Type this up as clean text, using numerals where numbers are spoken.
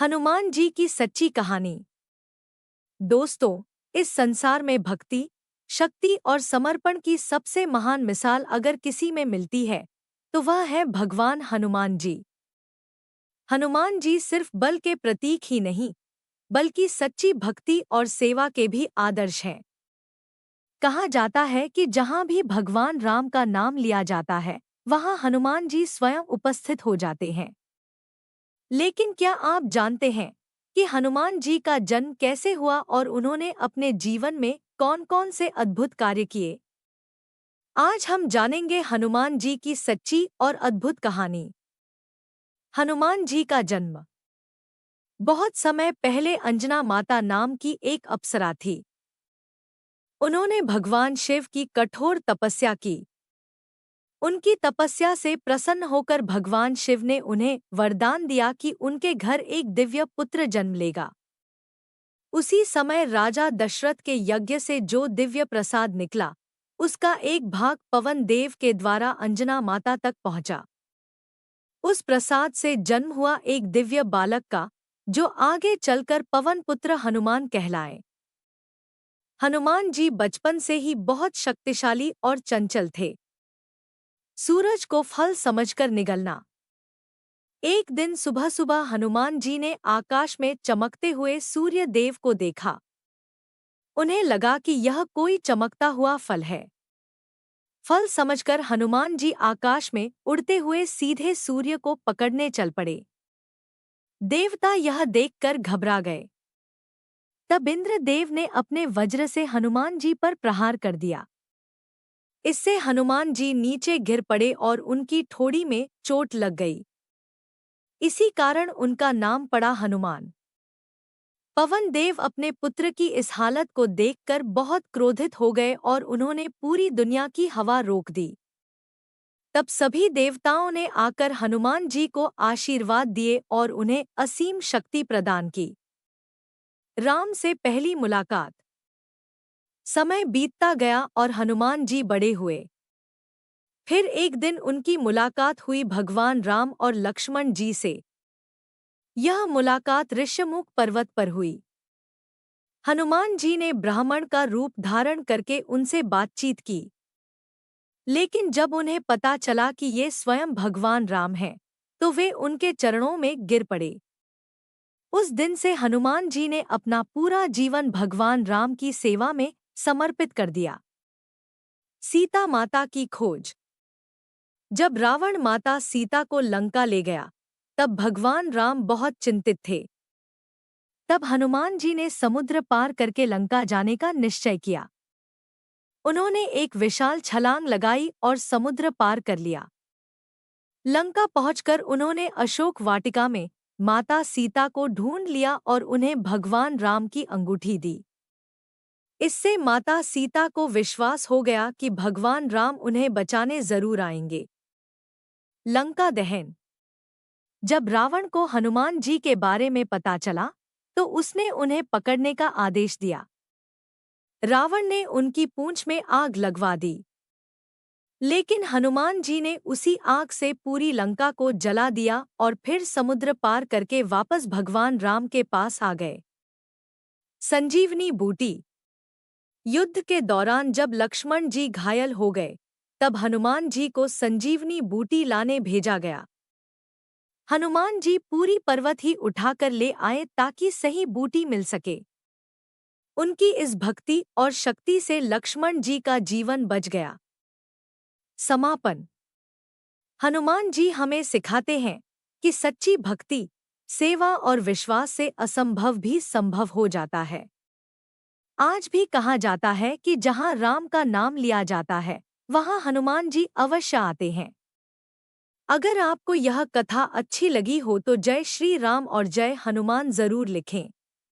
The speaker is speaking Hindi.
हनुमान जी की सच्ची कहानी। दोस्तों, इस संसार में भक्ति, शक्ति और समर्पण की सबसे महान मिसाल अगर किसी में मिलती है तो वह है भगवान हनुमान जी। हनुमान जी सिर्फ बल के प्रतीक ही नहीं बल्कि सच्ची भक्ति और सेवा के भी आदर्श हैं। कहा जाता है कि जहाँ भी भगवान राम का नाम लिया जाता है वहाँ हनुमान जी स्वयं उपस्थित हो जाते हैं। लेकिन क्या आप जानते हैं कि हनुमान जी का जन्म कैसे हुआ और उन्होंने अपने जीवन में कौन-कौन से अद्भुत कार्य किए? आज हम जानेंगे हनुमान जी की सच्ची और अद्भुत कहानी। हनुमान जी का जन्म। बहुत समय पहले अंजना माता नाम की एक अप्सरा थी। उन्होंने भगवान शिव की कठोर तपस्या की। उनकी तपस्या से प्रसन्न होकर भगवान शिव ने उन्हें वरदान दिया कि उनके घर एक दिव्य पुत्र जन्म लेगा। उसी समय राजा दशरथ के यज्ञ से जो दिव्य प्रसाद निकला, उसका एक भाग पवन देव के द्वारा अंजना माता तक पहुंचा। उस प्रसाद से जन्म हुआ एक दिव्य बालक का, जो आगे चलकर पवन पुत्र हनुमान कहलाए। हनुमान जी बचपन से ही बहुत शक्तिशाली और चंचल थे। सूरज को फल समझकर निगलना। एक दिन सुबह सुबह हनुमान जी ने आकाश में चमकते हुए सूर्य देव को देखा। उन्हें लगा कि यह कोई चमकता हुआ फल है। फल समझकर हनुमान जी आकाश में उड़ते हुए सीधे सूर्य को पकड़ने चल पड़े। देवता यह देखकर घबरा गए। तब इंद्रदेव ने अपने वज्र से हनुमान जी पर प्रहार कर दिया। इससे हनुमान जी नीचे गिर पड़े और उनकी ठोड़ी में चोट लग गई। इसी कारण उनका नाम पड़ा हनुमान। पवन देव अपने पुत्र की इस हालत को देखकर बहुत क्रोधित हो गए और उन्होंने पूरी दुनिया की हवा रोक दी। तब सभी देवताओं ने आकर हनुमान जी को आशीर्वाद दिए और उन्हें असीम शक्ति प्रदान की। राम से पहली मुलाकात। समय बीतता गया और हनुमान जी बड़े हुए। फिर एक दिन उनकी मुलाकात हुई भगवान राम और लक्ष्मण जी से। यह मुलाकात ऋष्यमुख पर्वत पर हुई। हनुमान जी ने ब्राह्मण का रूप धारण करके उनसे बातचीत की। लेकिन जब उन्हें पता चला कि ये स्वयं भगवान राम हैं, तो वे उनके चरणों में गिर पड़े। उस दिन से हनुमान जी ने अपना पूरा जीवन भगवान राम की सेवा में समर्पित कर दिया। सीता माता की खोज। जब रावण माता सीता को लंका ले गया, तब भगवान राम बहुत चिंतित थे। तब हनुमान जी ने समुद्र पार करके लंका जाने का निश्चय किया। उन्होंने एक विशाल छलांग लगाई और समुद्र पार कर लिया। लंका पहुंचकर उन्होंने अशोक वाटिका में माता सीता को ढूंढ लिया और उन्हें भगवान राम की अंगूठी दी। इससे माता सीता को विश्वास हो गया कि भगवान राम उन्हें बचाने जरूर आएंगे। लंका दहन। जब रावण को हनुमान जी के बारे में पता चला, तो उसने उन्हें पकड़ने का आदेश दिया। रावण ने उनकी पूंछ में आग लगवा दी। लेकिन हनुमान जी ने उसी आग से पूरी लंका को जला दिया और फिर समुद्र पार करके वापस भगवान राम के पास आ गए। संजीवनी बूटी। युद्ध के दौरान जब लक्ष्मण जी घायल हो गए, तब हनुमान जी को संजीवनी बूटी लाने भेजा गया। हनुमान जी पूरी पर्वत ही उठाकर ले आए ताकि सही बूटी मिल सके। उनकी इस भक्ति और शक्ति से लक्ष्मण जी का जीवन बच गया। समापन। हनुमान जी हमें सिखाते हैं कि सच्ची भक्ति, सेवा और विश्वास से असंभव भी संभव हो जाता है। आज भी कहा जाता है कि जहां राम का नाम लिया जाता है, वहां हनुमान जी अवश्य आते हैं। अगर आपको यह कथा अच्छी लगी हो तो जय श्री राम और जय हनुमान जरूर लिखें।